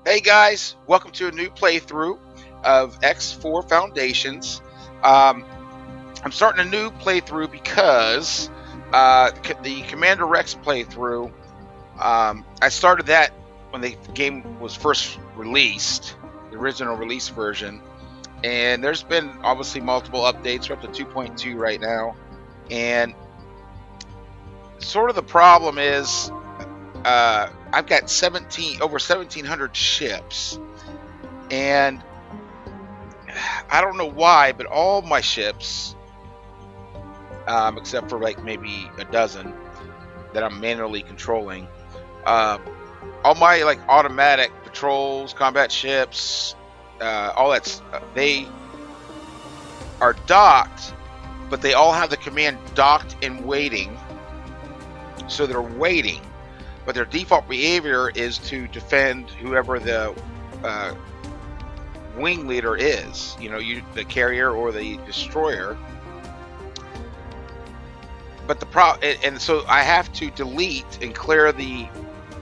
Hey guys, welcome to a new playthrough of X4 Foundations. Um, I'm starting a new playthrough because the Commander Rex playthrough, I started that when the game was first released, the original release version, and there's been obviously multiple updates. We're up to 2.2 right now, and sort of the problem is I've got over 1,700 ships, and I don't know why, but all my ships, except for like maybe a dozen that I'm manually controlling, all my like automatic patrols, combat ships, all that, they are docked, but they all have the command docked and waiting, so they're waiting. But their default behavior is to defend whoever the wing leader is, the carrier or the destroyer. But and so I have to delete and clear the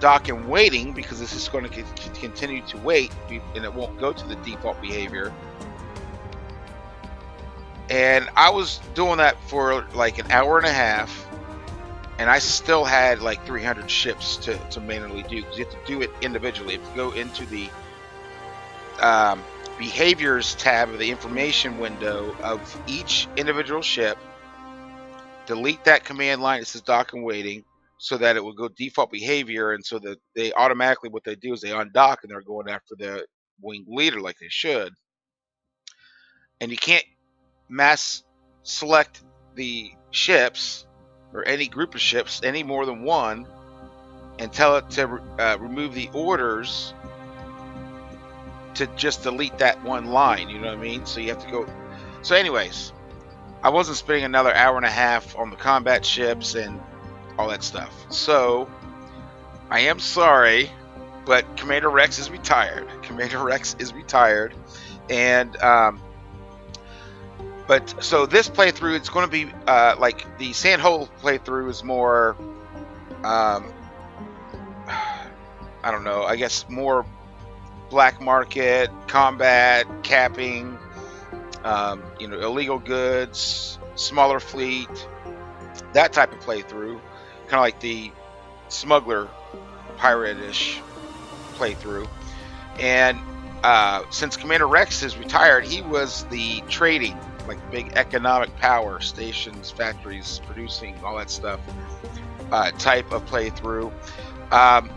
dock and waiting, because this is going to continue to wait, and it won't go to the default behavior. And I was doing that for like an hour and a half, and I still had like 300 ships to manually do, because you have to do it individually. You have to go into the behaviors tab of the information window of each individual ship, delete that command line that says dock and waiting, so that it will go default behavior, and so that they automatically, what they do is they undock and they're going after the wing leader like they should. And you can't mass select the ships or any group of ships any more than one, and tell it to remove the orders to just delete that one line, you know what I mean? So you have to go. So anyways, I wasn't spending another hour and a half on the combat ships and all that stuff. So I am sorry, but Commander Rex is retired. Commander Rex is retired. And but so this playthrough, it's going to be like the Sandhole playthrough is more, I don't know, I guess more black market, combat, capping, illegal goods, smaller fleet, that type of playthrough, kind of like the smuggler pirate-ish playthrough. And since Commander Rex is retired, he was the trading, like big economic power, stations, factories, producing, all that stuff, type of playthrough. And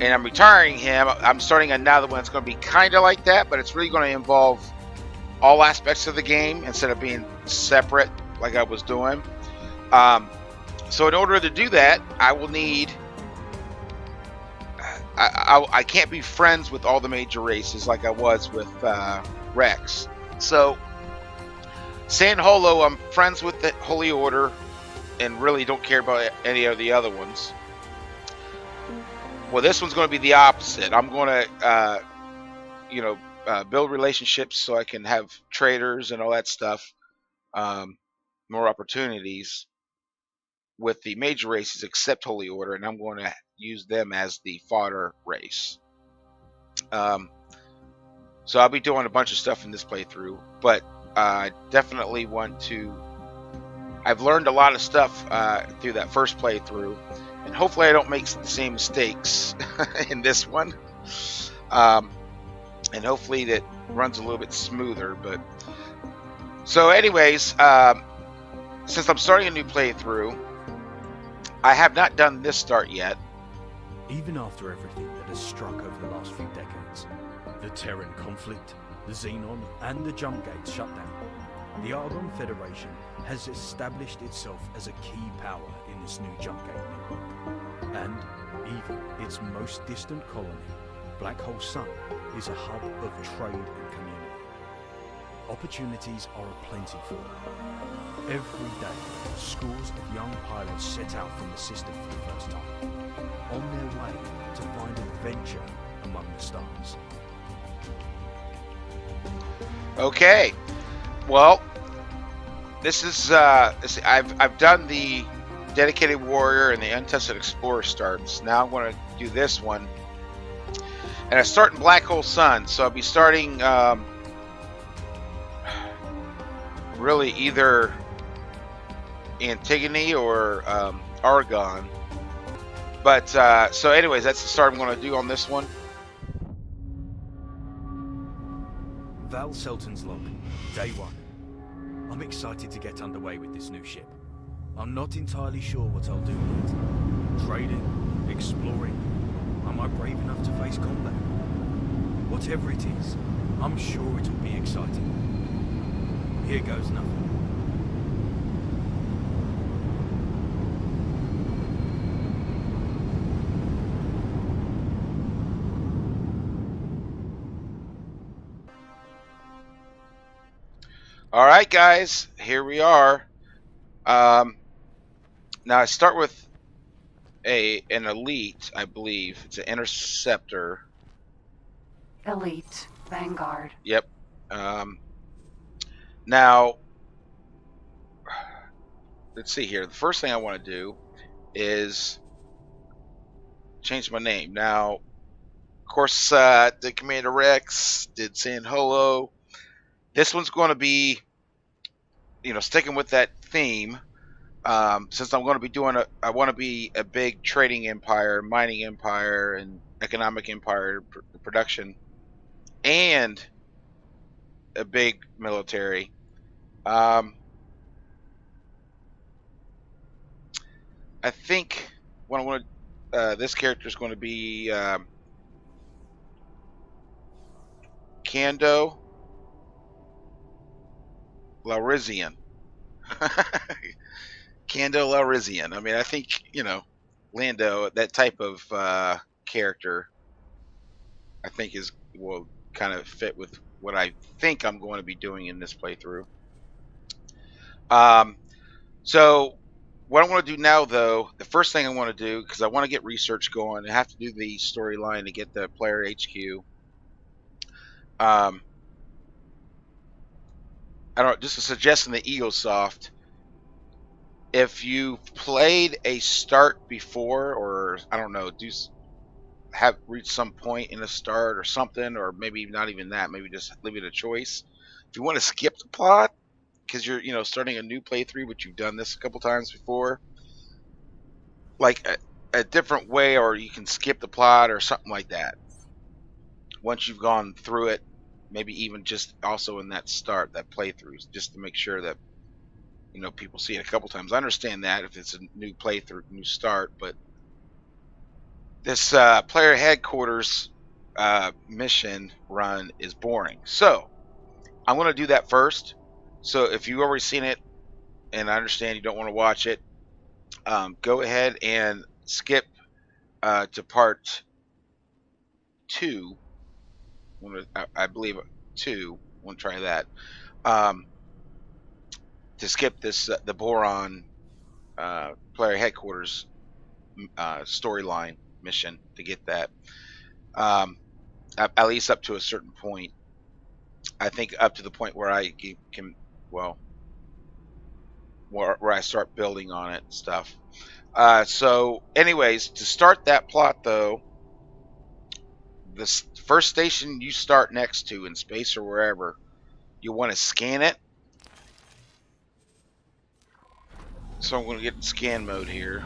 I'm retiring him. I'm starting another one. It's going to be kind of like that, but it's really going to involve all aspects of the game instead of being separate like I was doing. So in order to do that, I will need... I can't be friends with all the major races like I was with Rex. So Sandholo, I'm friends with the Holy Order and really don't care about any of the other ones. Well, this one's going to be the opposite. I'm going to, build relationships so I can have traders and all that stuff, more opportunities with the major races except Holy Order, and I'm going to use them as the fodder race. So I'll be doing a bunch of stuff in this playthrough, but I definitely want to... I've learned a lot of stuff through that first playthrough, and hopefully I don't make the same mistakes in this one. And hopefully that runs a little bit smoother. But so anyways, since I'm starting a new playthrough, I have not done this start yet. Even after everything that has struck over the last few decades, the Terran conflict, the Xenon, and the jump gates shutdown, the Argon Federation has established itself as a key power in this new jump gate network. And even its most distant colony, Black Hole Sun, is a hub of trade and community. Opportunities are aplentiful. Every day, scores of young pilots set out from the system for the first time, on their way to find adventure among the stars. Okay, well, this is I've done the Dedicated Warrior and the Untested Explorer starts. Now I'm going to do this one. And I start in Black Hole Sun, so I'll be starting really either Antigone or Argon. But so anyways, that's the start I'm going to do on this one. Val Selton's log, day 1. I'm excited to get underway with this new ship. I'm not entirely sure what I'll do with it. Trading, exploring. Am I brave enough to face combat? Whatever it is, I'm sure it'll be exciting. Here goes nothing. All right, guys, here we are. Now I start with an elite, I believe. It's an interceptor. Elite. Vanguard. Yep. Now, let's see here. The first thing I want to do is change my name. Now, of course, the Commander Rex did San Holo. This one's going to be, sticking with that theme. Since I'm going to be doing I want to be a big trading empire, mining empire, and economic empire, production, and a big military. I think what I want to, this character is going to be Cando Lalrissian. Cando Lalrissian. I mean, I think, Lando, that type of character, I think will kind of fit with what I think I'm going to be doing in this playthrough. So what I want to do now, though, the first thing I want to do, because I want to get research going, I have to do the storyline to get the player HQ. I don't, just a suggestion to Egosoft. If you've played a start before, or I don't know, have reached some point in a start or something, or maybe not even that, maybe just leave it a choice. If you want to skip the plot because you're starting a new playthrough, but you've done this a couple times before, like a different way, or you can skip the plot or something like that. Once you've gone through it, maybe even just also in that playthrough, just to make sure that people see it a couple times. I understand that if it's a new playthrough, new start, but this player headquarters mission run is boring. So I'm going to do that first. So if you've already seen it, and I understand you don't want to watch it, go ahead and skip to part 2. I believe 2. I want to try that. To skip this, the Boron player headquarters storyline mission to get that. At least up to a certain point. I think up to the point where I can, where I start building on it and stuff. So anyways, to start that plot, though, the first station you start next to in space or wherever, you want to scan it. So I'm going to get in scan mode here.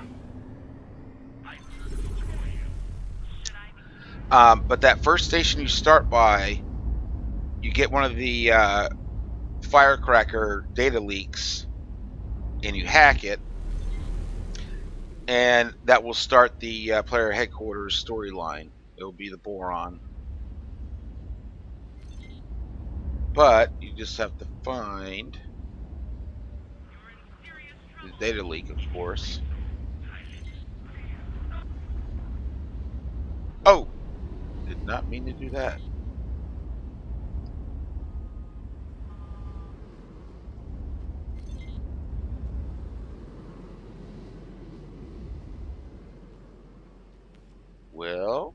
But that first station you start by, you get one of the firecracker data leaks, and you hack it, and that will start the player headquarters storyline. It will be the Boron. But you just have to find the data leak, of course. Oh! Did not mean to do that. Well,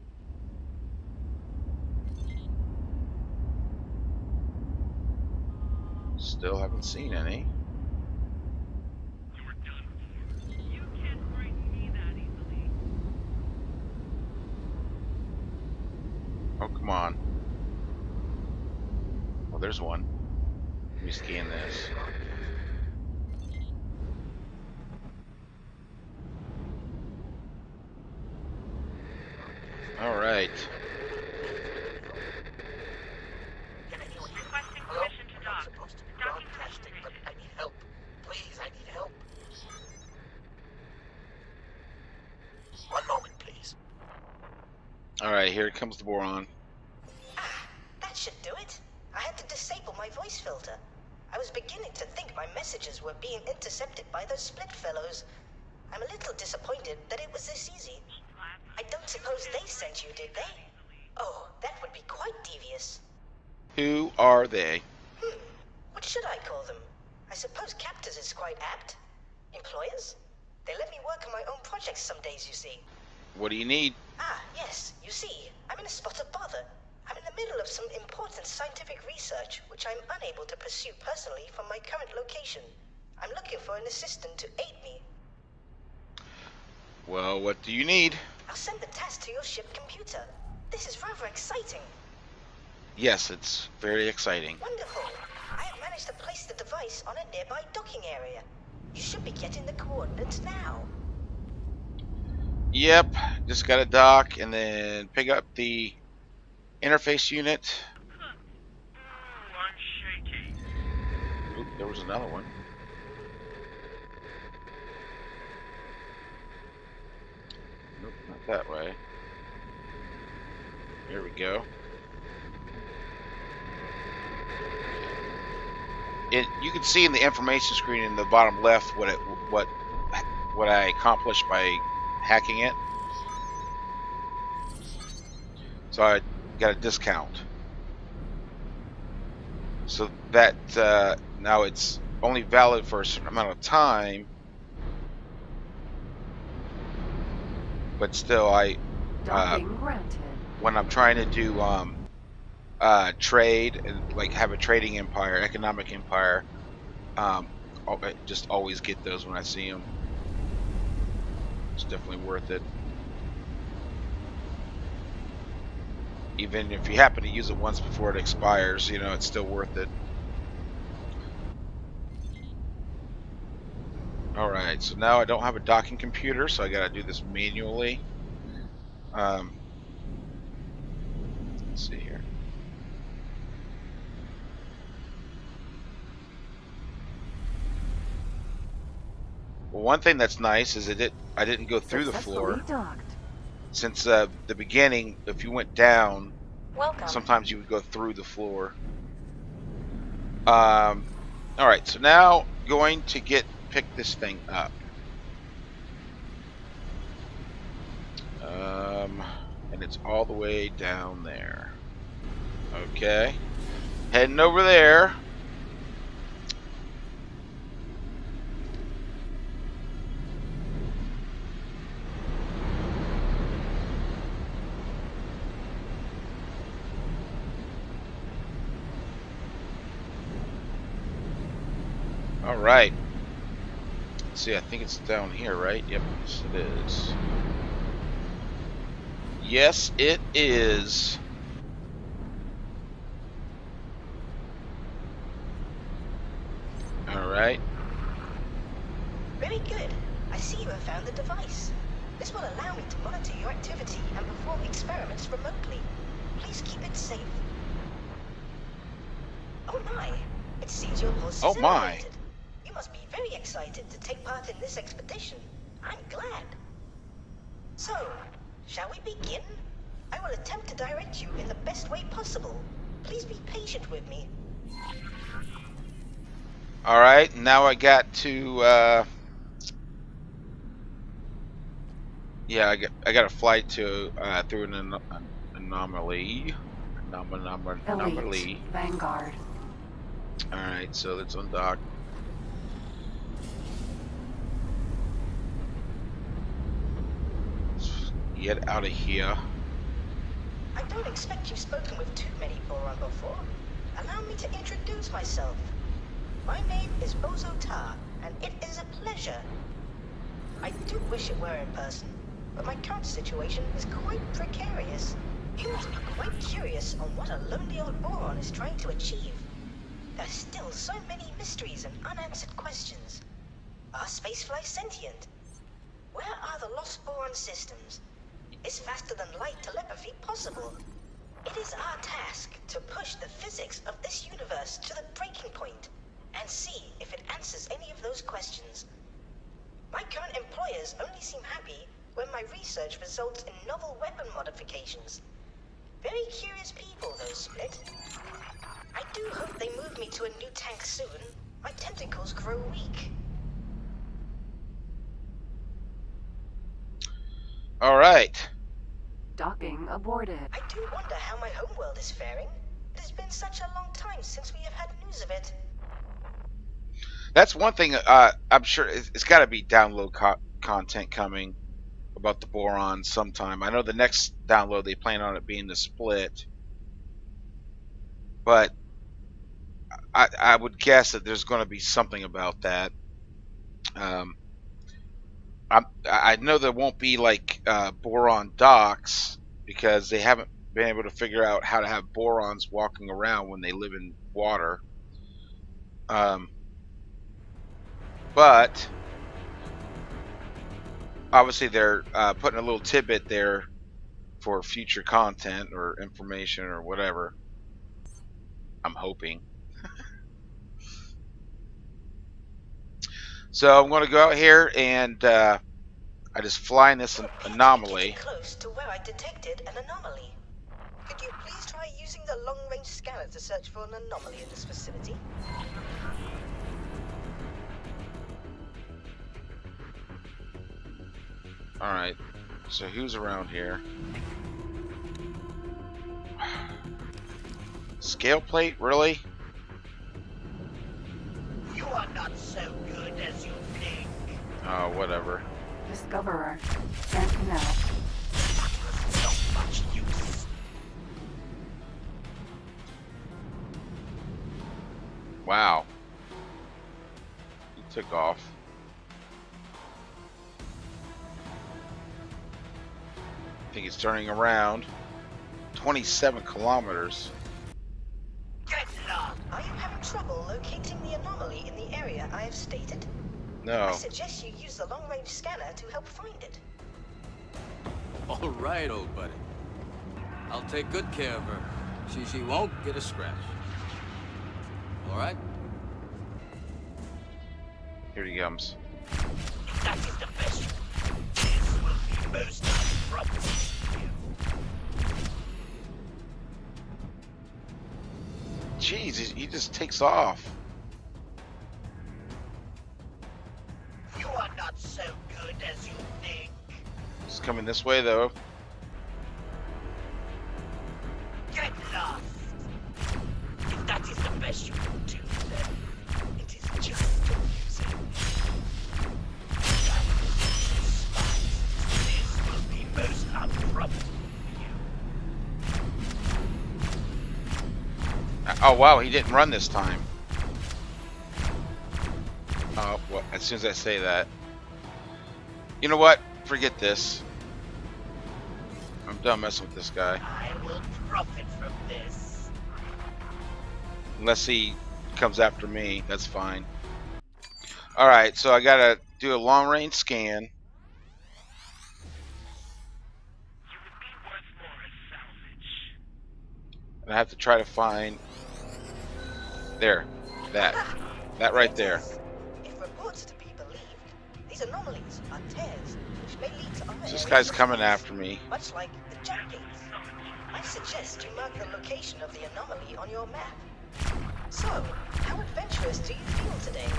still haven't seen any. You can't frighten me that easily. Oh, come on. Oh, there's one. Let me scan this. All right. Requesting permission to dock. Docking permission granted. I need help. Please, I need help. One moment, please. All right, here comes the boron. Ah, that should do it. I had to disable my voice filter. I was beginning to think my messages were being intercepted by those split fellows. I'm a little disappointed that it was this easy. I don't suppose they sent you, did they? Oh, that would be quite devious. Who are they? What should I call them? I suppose captors is quite apt. Employers? They let me work on my own projects some days, you see. What do you need? Ah, yes, you see, I'm in a spot of bother. I'm in the middle of some important scientific research, which I'm unable to pursue personally from my current location. I'm looking for an assistant to aid me. Well, what do you need? I'll send the task to your ship computer. This is rather exciting. Yes, it's very exciting. Wonderful. I have managed to place the device on a nearby docking area. You should be getting the coordinates now. Yep, just got to dock and then pick up the interface unit. I'm shaky. Oop, there was another one. Nope, not that way. Here we go. You can see in the information screen in the bottom left what I accomplished by hacking it. So I got a discount. So that now it's only valid for a certain amount of time, but still Docking granted. when I'm trying to do trade and like have a trading empire, economic empire, I just always get those when I see them. It's definitely worth it. Even if you happen to use it once before it expires, you know, it's still worth it. Alright, so now I don't have a docking computer, so I gotta do this manually. Let's see here. Well, one thing that's nice is I didn't go through the floor. Successfully docked. Since the beginning, if you went down, Welcome. sometimes you would go through the floor. Alright, so now going to pick this thing up. And it's all the way down there. Okay. Heading over there. All right. Let's see, I think it's down here, right? Yep, yes it is. Yes, it is. All right. Very good. I see you have found the device. This will allow me to monitor your activity and perform experiments remotely. Please keep it safe. Oh my! It seems your pulse is Oh my. elevated. You must be very excited to take part in this expedition. I'm glad. So, shall we begin? I will attempt to direct you in the best way possible. Please be patient with me. All right. Now I got to. Yeah, I got a flight to through an anomaly. Anomaly. Elite. Vanguard. All right. So let's undock. Get out of here. I don't expect you've spoken with too many Boron before. Allow me to introduce myself. My name is Bozo Tar, and it is a pleasure. I do wish it were in person, but my current situation is quite precarious. You must be quite curious curious on what a lonely old boron is trying to achieve. There are still so many mysteries and unanswered questions. Are spaceflies sentient? Where are the lost boron systems? Is faster than light telepathy possible? It is our task to push the physics of this universe to the breaking point and see if it answers any of those questions. My current employers only seem happy when my research results in novel weapon modifications. Very curious people, those Split. I do hope they move me to a new tank soon. My tentacles grow weak. All right. Docking aborted. I do wonder how my homeworld is faring. It has been such a long time since we have had news of it. That's one thing. I'm sure it's got to be download content coming about the boron sometime. I know the next download they plan on it being the Split, but I would guess that there's going to be something about that. I know there won't be like boron docks because they haven't been able to figure out how to have borons walking around when they live in water. But obviously they're putting a little tidbit there for future content or information or whatever. I'm hoping. So I'm going to go out here and I just fly in this anomaly. Close to where I detected an anomaly. Could you please try using the long-range scanner to search for an anomaly in this facility? Alright, so who's around here? Scale plate, really? You are not so good as you think. Oh, whatever. Discoverer. Sent now. Not much use. Wow. He took off. I think he's turning around. 27 kilometers. Get lost. Are you having trouble locating the anomaly in the area I have stated? I No. suggest you use the long-range scanner to help find it. All right, old buddy. I'll take good care of her. She won't get a scratch. All right? Here he comes. That is the best. This will be most unprofitable. Jeez, he just takes off. You are not so good as you think. He's coming this way, though. Get lost. If that is the best you can do, then it is just amusing. This will be most unprofitable. Oh, wow, he didn't run this time. Oh, well, as soon as I say that. You know what? Forget this. I'm done messing with this guy. I will profit from this. Unless he comes after me, that's fine. Alright, so I gotta do a long-range scan. You would be worth more as salvage. And I have to try to find... There. That right there. If reports are to be believed, these anomalies are tears, which may lead to other This areas guy's of coming space, after me. much like the jump gates. I suggest you mark the location of the anomaly on your map. So, how adventurous do you feel today?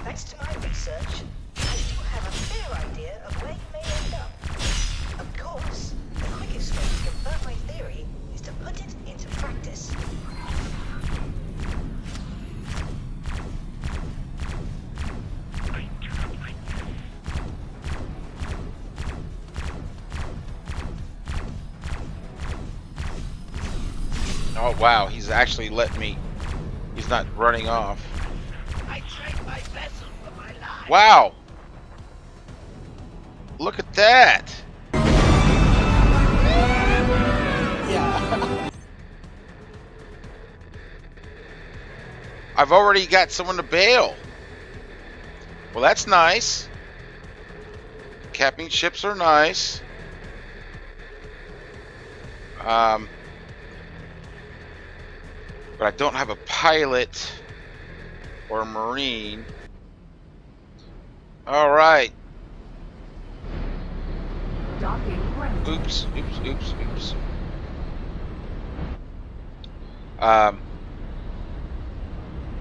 Thanks to my research, I do have a fair idea of where you may end up. Of course, the quickest way to confirm my theory is to put it into practice. I do not like this. Oh, wow, he's actually letting me... He's not running off. I trade my vessel for my life. Wow! Look at that! I've already got someone to bail. Well, that's nice. Capping ships are nice. But I don't have a pilot or a marine. All right. Docking granted. Oops.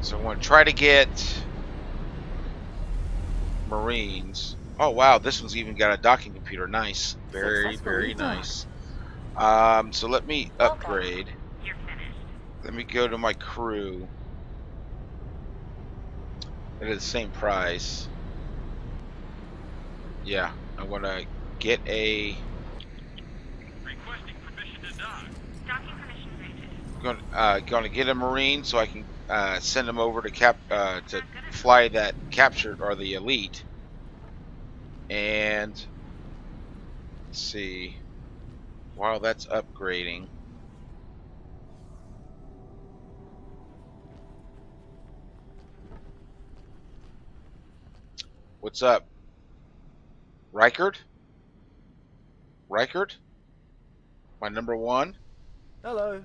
So I want to try to get Marines. Oh wow, this one's even got a docking computer. Nice. Very Successfully nice. So let me upgrade. You're finished. Let me go to my crew. It is the same price. Yeah, I want to get a. Requesting permission to dock. Docking permission granted. Going to get a Marine so I can send him over to fly that captured or the elite. And let's see. While that's upgrading, what's up, Reichert? Reichert, my number one. Hello.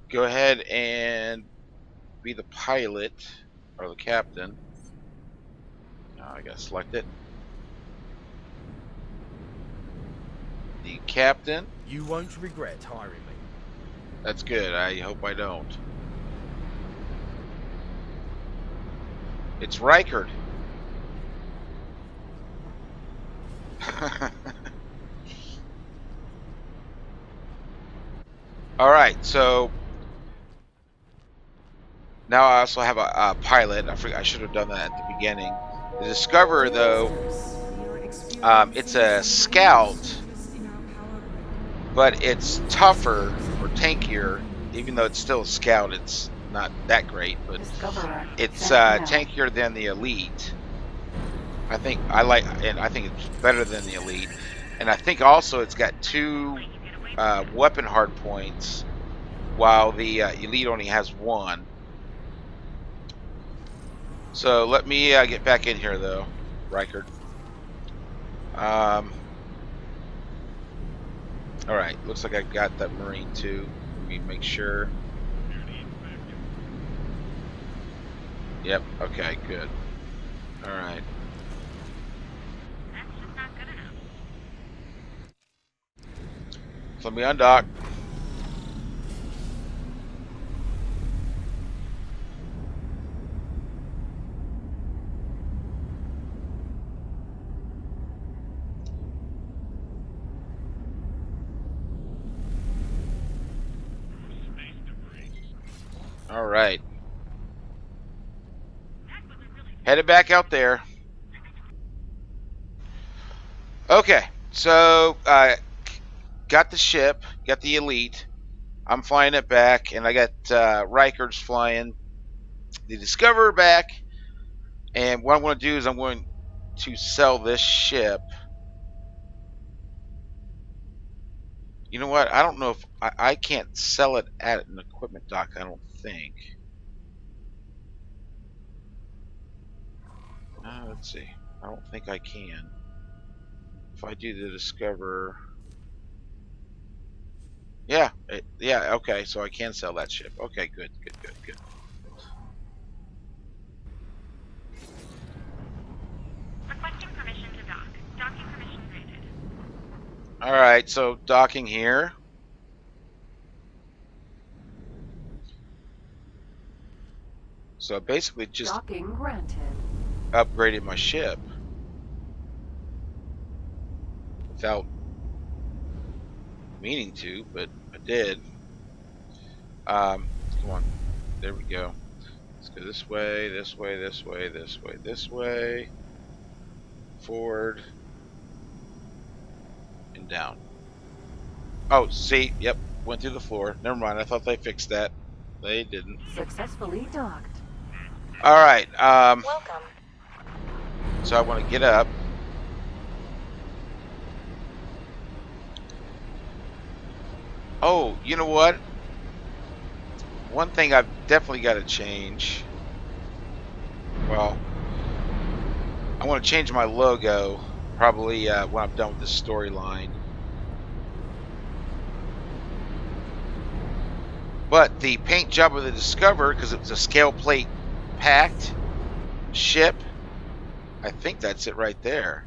Go ahead and be the pilot or the captain. Now I gotta select it. The captain. You won't regret hiring me. That's good. I hope I don't. It's Reichert. All right, so now I also have a pilot. I should have done that at the beginning. The Discoverer, though, it's a scout, but it's tougher or tankier. Even though it's still a scout, it's not that great, but Discoverer. it's Set now. tankier than the elite. I think it's better than the elite, and I think also it's got 2 weapon hard points, while the elite only has 1. So let me get back in here, though, Reichert. All right, looks like I got that Marine too. Let me make sure. Yep. Okay. Good. All right. That's just not good enough. So let me undock. All right. Headed back out there. Okay, so got the ship, got the elite. I'm flying it back, and I got Reichert's flying the Discoverer back. And what I'm going to do is I'm going to sell this ship. You know what? I don't know if I can't sell it at an equipment dock. I don't think. Let's see. I don't think I can. If I do the Discoverer. Yeah, yeah, okay, so I can sell that ship. Okay, good. Requesting permission to dock. Docking permission granted. Alright, so docking here. So I basically just Docking granted. upgraded my ship without meaning to, but I did. Come on, there we go. Let's go this way, this way, this way, this way, this way, forward, and down. Oh, see, yep, went through the floor. Never mind, I thought they fixed that. They didn't. Successfully docked. All right, Welcome. so I want to get up. Oh, you know what? one thing I've definitely got to change. Well, I want to change my logo probably when I'm done with the storyline. But the paint job of the Discover, because it was a scale plate packed ship, I think that's it right there.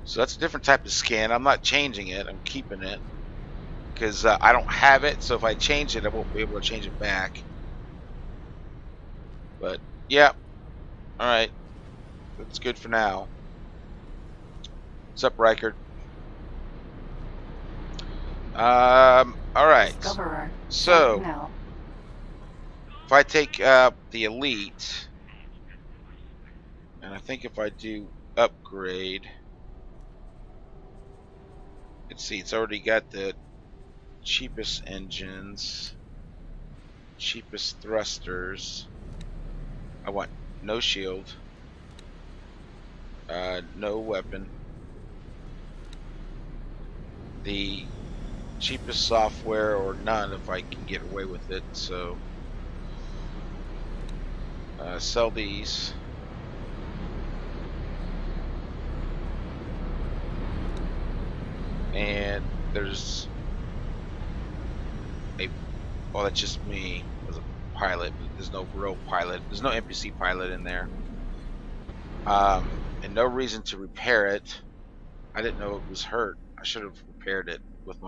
So that's a different type of skin. I'm not changing it. I'm keeping it because I don't have it. So if I change it, I won't be able to change it back. But yeah, all right, that's good for now. What's up, Reichard? All right. Discoverer. So Now. if I take the Elite, and I think if I do upgrade, let's see, it's already got the cheapest engines, cheapest thrusters. I want no shield, no weapon, the cheapest software or none if I can get away with it. So sell these. And there's a, well, that's just me as a pilot. There's no real pilot. There's no NPC pilot in there. And no reason to repair it. I didn't know it was hurt. I should have repaired it with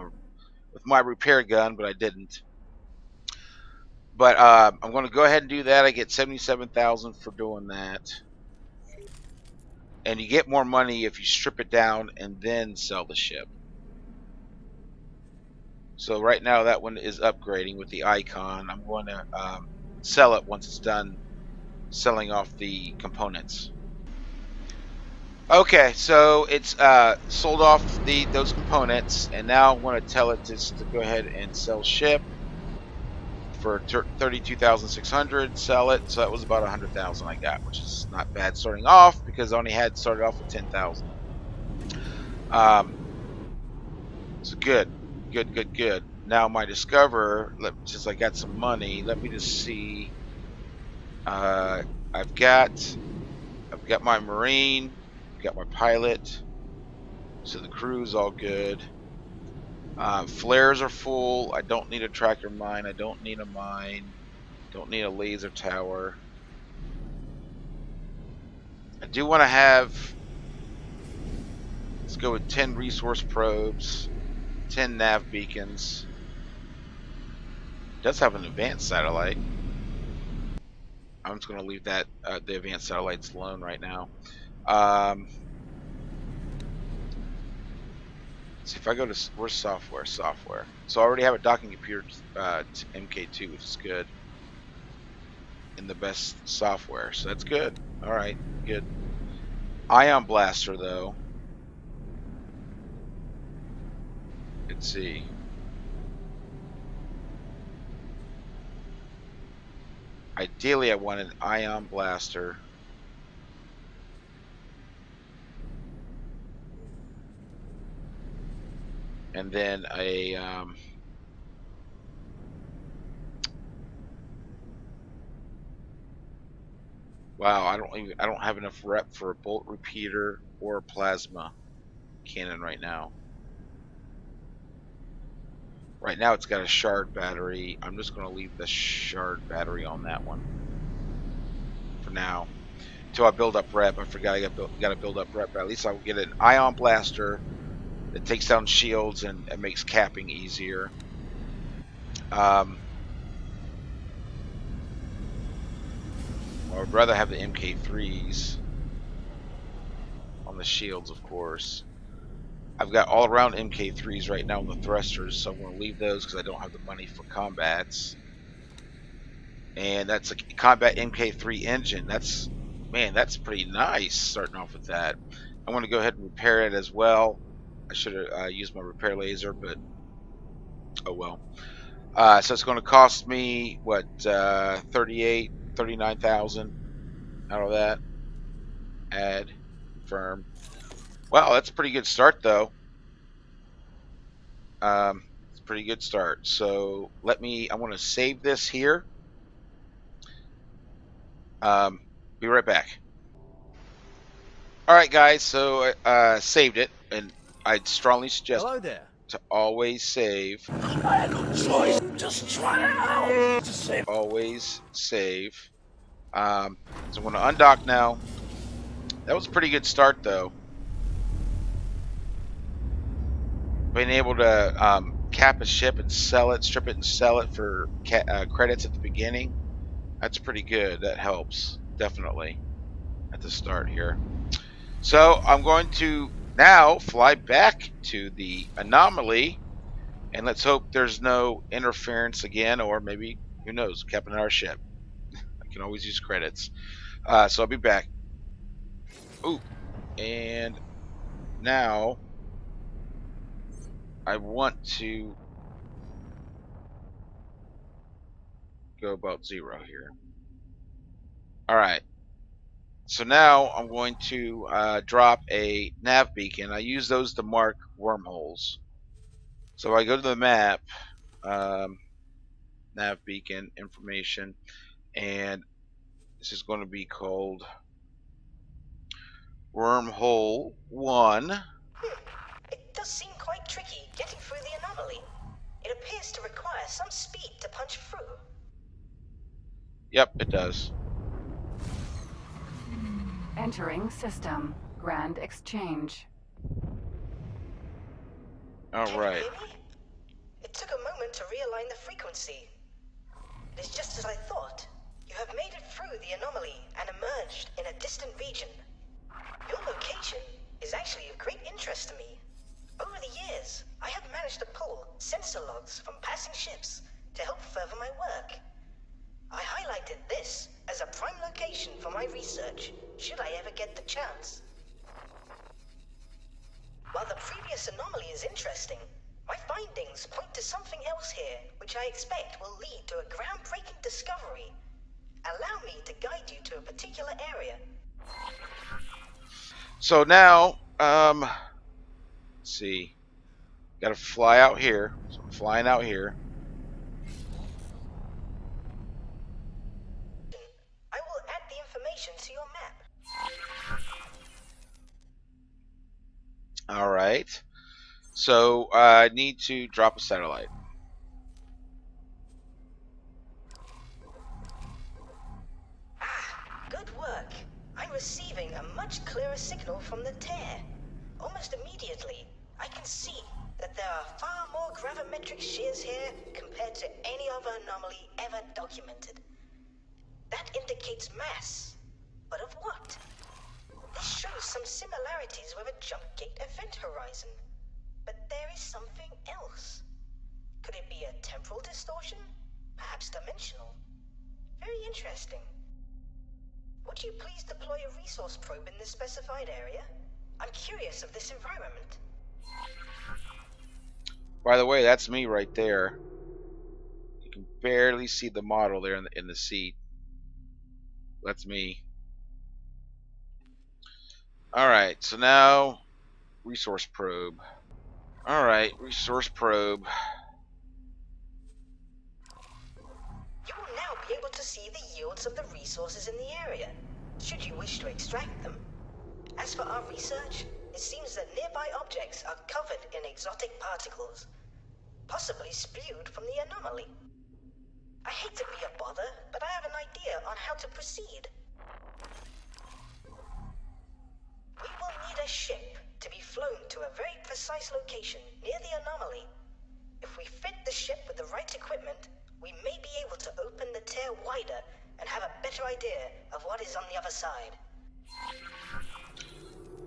my repair gun, but I didn't. But I'm going to go ahead and do that. I get 77,000 for doing that. And you get more money if you strip it down and then sell the ship. So right now that one is upgrading with the icon. I'm going to sell it once it's done selling off the components. Okay, so it's sold off those components, and now I want to tell it just to go ahead and sell ship for 32,600. Sell it. So that was about 100,000 I got, which is not bad starting off because I only had started off with 10,000. So good. Good. Now my Discover, since I got some money, let me just see. I've got my Marine, I've got my pilot, so the crew's all good. Flares are full. I don't need a tractor mine. I don't need a mine. Don't need a laser tower. I do want to have. Let's go with 10 resource probes. 10 nav beacons. It does have an advanced satellite. I'm just going to leave that the advanced satellites alone right now. See if I go to where's software. So I already have a docking computer to MK2, which is good. In the best software, so that's good. All right, good. Ion blaster though. Let's see. Ideally, I want an ion blaster. And then a wow, I don't have enough rep for a bolt repeater or a plasma cannon right now. Right now it's got a shard battery. I'm just going to leave the shard battery on that one for now until I build up rep. I forgot I got to build up rep, but at least I'll get an ion blaster that takes down shields and makes capping easier. I would rather have the MK3s on the shields, of course. I've got all around MK3s right now on the thrusters, so I'm going to leave those because I don't have the money for combats. And that's a combat MK3 engine. That's, man, that's pretty nice starting off with that. I want to go ahead and repair it as well. I should have used my repair laser, but oh well. So it's going to cost me, what, 39,000 out of that. Add, confirm. Wow, that's a pretty good start, though. It's pretty good start. So I want to save this here. Be right back. All right, guys. So saved it, and I'd strongly suggest Hello there. to always save. I had no choice. Just try it out. Just save. Always save. So I'm going to undock now. That was a pretty good start, though. Being able to cap a ship and sell it, strip it and sell it for credits at the beginning, that's pretty good. That helps, definitely, at the start here. So I'm going to now fly back to the anomaly, and let's hope there's no interference again, or maybe, who knows, capping our ship. I can always use credits. So I'll be back. Ooh, and now I want to go about 0 here. All right. So now I'm going to drop a nav beacon. I use those to mark wormholes. So I go to the map, nav beacon information, and this is going to be called Wormhole 1. It does seem quite tricky getting through the anomaly. It appears to require some speed to punch through. Yep, it does. Entering system. Grand exchange. All Can you right. hear me? It took a moment to realign the frequency. It is just as I thought. You have made it through the anomaly and emerged in a distant region. Your location is actually of great interest to me. Over the years, I have managed to pull sensor logs from passing ships to help further my work. I highlighted this as a prime location for my research, should I ever get the chance. While the previous anomaly is interesting, my findings point to something else here, which I expect will lead to a groundbreaking discovery. Allow me to guide you to a particular area. So now, let's see. Got to fly out here. So I'm flying out here. I will add the information to your map. All right. So I need to drop a satellite. Good work. I'm receiving a much clearer signal from the tear. Almost immediately, I can see that there are far more gravimetric shears here compared to any other anomaly ever documented. That indicates mass. But of what? This shows some similarities with a jump gate event horizon. But there is something else. Could it be a temporal distortion? Perhaps dimensional? Very interesting. Would you please deploy a resource probe in this specified area? I'm curious of this environment. By the way, that's me right there. You can barely see the model there in the seat. That's me. All right, so now resource probe. All right, resource probe. You will now be able to see the yields of the resources in the area, should you wish to extract them. As for our research, it seems that nearby objects are covered in exotic particles, possibly spewed from the anomaly. I hate to be a bother, but I have an idea on how to proceed. We will need a ship to be flown to a very precise location near the anomaly. If we fit the ship with the right equipment, we may be able to open the tear wider and have a better idea of what is on the other side.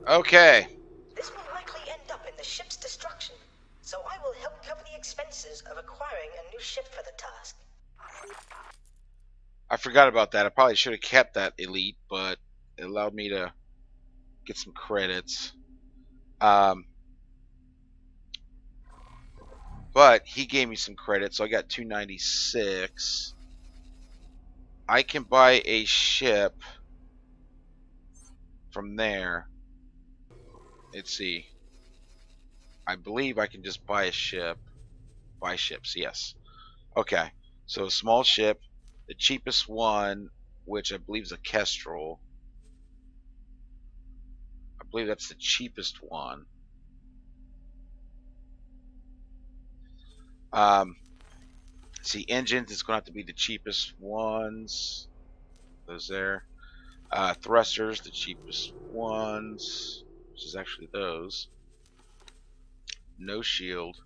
Okay. This will likely end up in the ship's destruction, so I will help cover the expenses of acquiring a new ship for the task. I forgot about that. I probably should have kept that elite, but it allowed me to get some credits. But he gave me some credits, so I got 296. I can buy a ship from there. Let's see. I believe I can just buy a ship. Buy ships, yes. Okay, so a small ship, the cheapest one, which I believe is a Kestrel. I believe that's the cheapest one. See, engines is going to have to be the cheapest ones. Those there. Thrusters, the cheapest ones, which is actually those. No shield.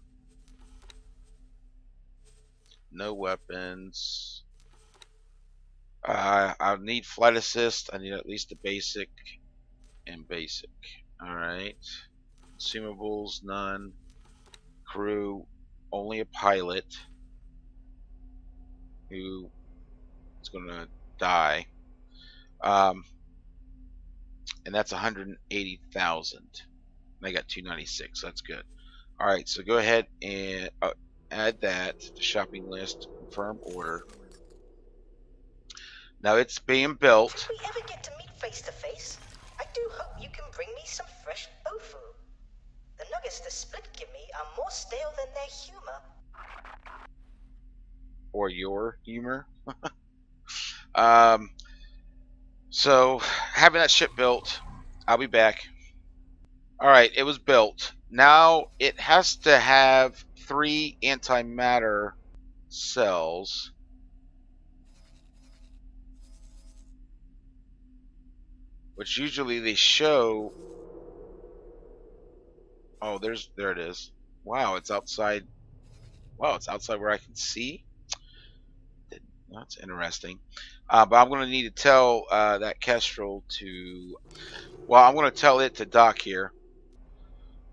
No weapons. I'll need flight assist. I need at least a basic and basic. Alright. Consumables, none. Crew, only a pilot who is going to die. And that's 180,000. I got 296. So that's good. Alright, so go ahead and add that to the shopping list. Confirm order. Now it's being built. If we ever get to meet face to face, I do hope you can bring me some fresh tofu. The nuggets the split give me are more stale than their humor. Or your humor. So having that ship built, I'll be back. Alright, it was built. Now it has to have 3 antimatter cells. Which usually they show. Oh, there it is. Wow, it's outside. Wow, it's outside where I can see. That's interesting. But I'm going to need to tell that Kestrel to. Well, I'm going to tell it to dock here.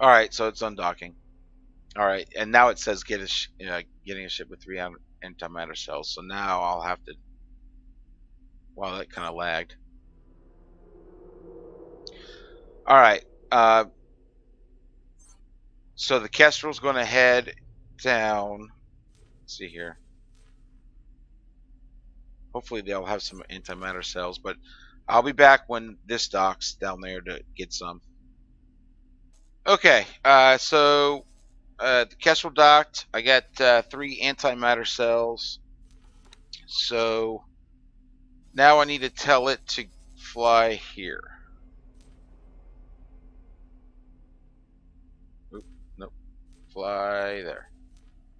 All right, so it's undocking. All right, and now it says getting a ship with 3 antimatter cells. So now I'll have to. Wow, that kind of lagged. All right. So the Kestrel's going to head down. Let's see here. Hopefully they'll have some antimatter cells, but I'll be back when this docks down there to get some. Okay, so the Kestrel docked. I got 3 antimatter cells. So now I need to tell it to fly here. Oop, nope. Fly there.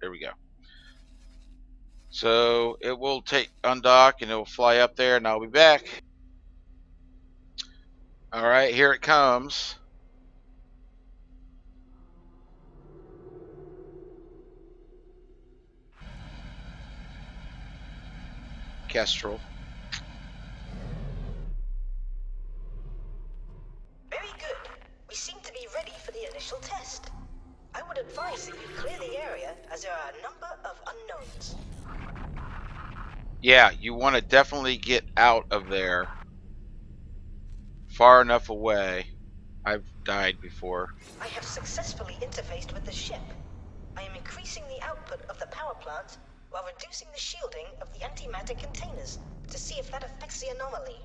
There we go. So it will undock and it will fly up there, and I'll be back. All right, here it comes. Kestrel. Very good. We seem to be ready for the initial test. I would advise that you clear the area, as there are a number of unknowns. Yeah, you want to definitely get out of there. Far enough away. I've died before. I have successfully interfaced with the ship. I am increasing the output of the power plant while reducing the shielding of the antimatter containers to see if that affects the anomaly.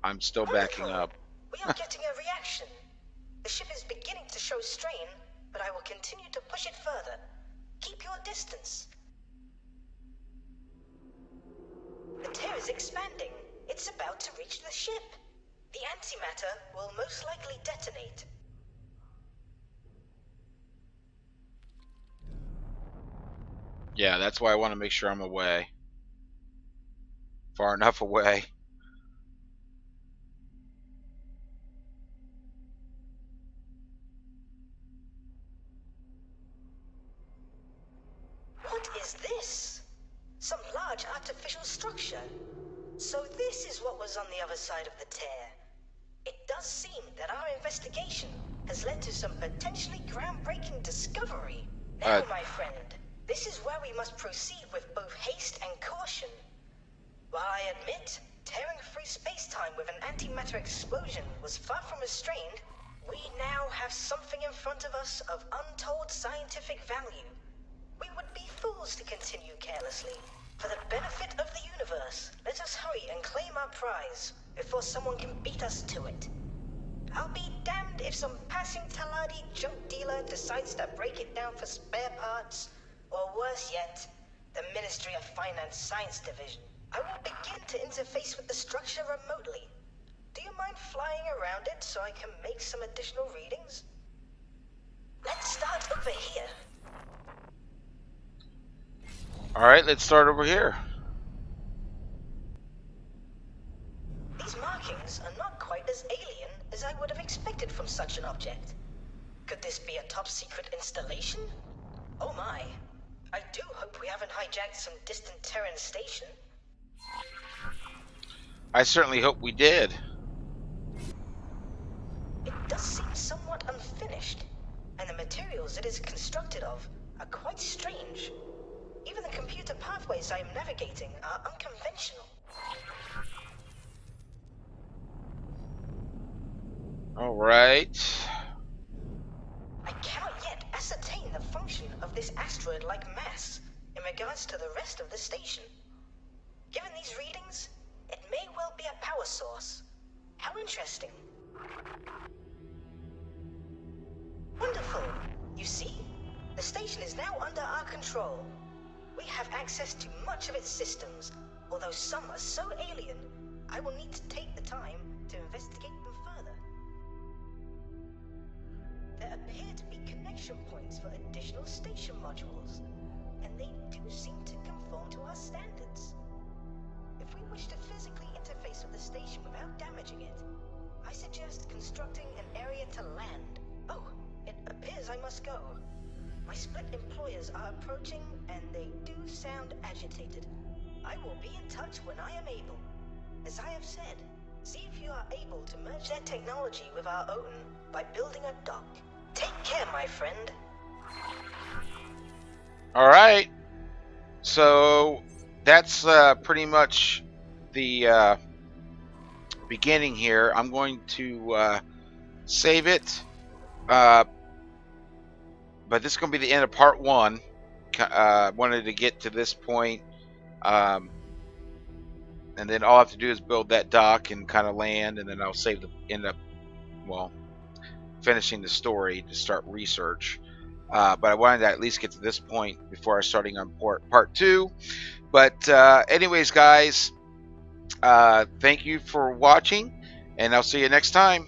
I'm still backing up. We are getting a reaction. The ship is beginning to show strain, but I will continue to push it further. Keep your distance. The tear is expanding. It's about to reach the ship. The antimatter will most likely detonate. Yeah, that's why I want to make sure I'm away. Far enough away. What is this? Some large artificial structure. So this is what was on the other side of the tear. It does seem that our investigation has led to some potentially groundbreaking discovery. Now, my friend, this is where we must proceed with both haste and caution. While I admit, tearing through space-time with an antimatter explosion was far from restrained, we now have something in front of us of untold scientific value. We would be fools to continue carelessly. For the benefit of the universe, let us hurry and claim our prize before someone can beat us to it. I'll be damned if some passing Taladi junk dealer decides to break it down for spare parts, or worse yet, the Ministry of Finance Science Division, I will begin to interface with the structure remotely. Do you mind flying around it so I can make some additional readings? Let's start over here. Alright, let's start over here. These markings are not quite as alien as I would have expected from such an object. Could this be a top-secret installation? Oh my. I do hope we haven't hijacked some distant Terran station. I certainly hope we did. It does seem somewhat unfinished, and the materials it is constructed of are quite strange. Even the computer pathways I am navigating are unconventional. Alright. I cannot yet ascertain the function of this asteroid-like mass in regards to the rest of the station. Given these readings, it may well be a power source. How interesting. Wonderful. You see, the station is now under our control. We have access to much of its systems, although some are so alien, I will need to take the time to investigate them further. There appear to be connection points for additional station modules, and they do seem to conform to our standards. If we wish to physically interface with the station without damaging it, I suggest constructing an area to land. Oh, it appears I must go. My split employers are approaching, and they do sound agitated. I will be in touch when I am able. As I have said, see if you are able to merge their technology with our own by building a dock. Take care, my friend. Alright. So, that's pretty much the beginning here. I'm going to save it. But this is going to be the end of part 1. Wanted to get to this point. And then all I have to do is build that dock and kind of land, and then I'll end up, well, finishing the story to start research. But I wanted to at least get to this point before I starting on part 2. But anyways, guys, thank you for watching, and I'll see you next time.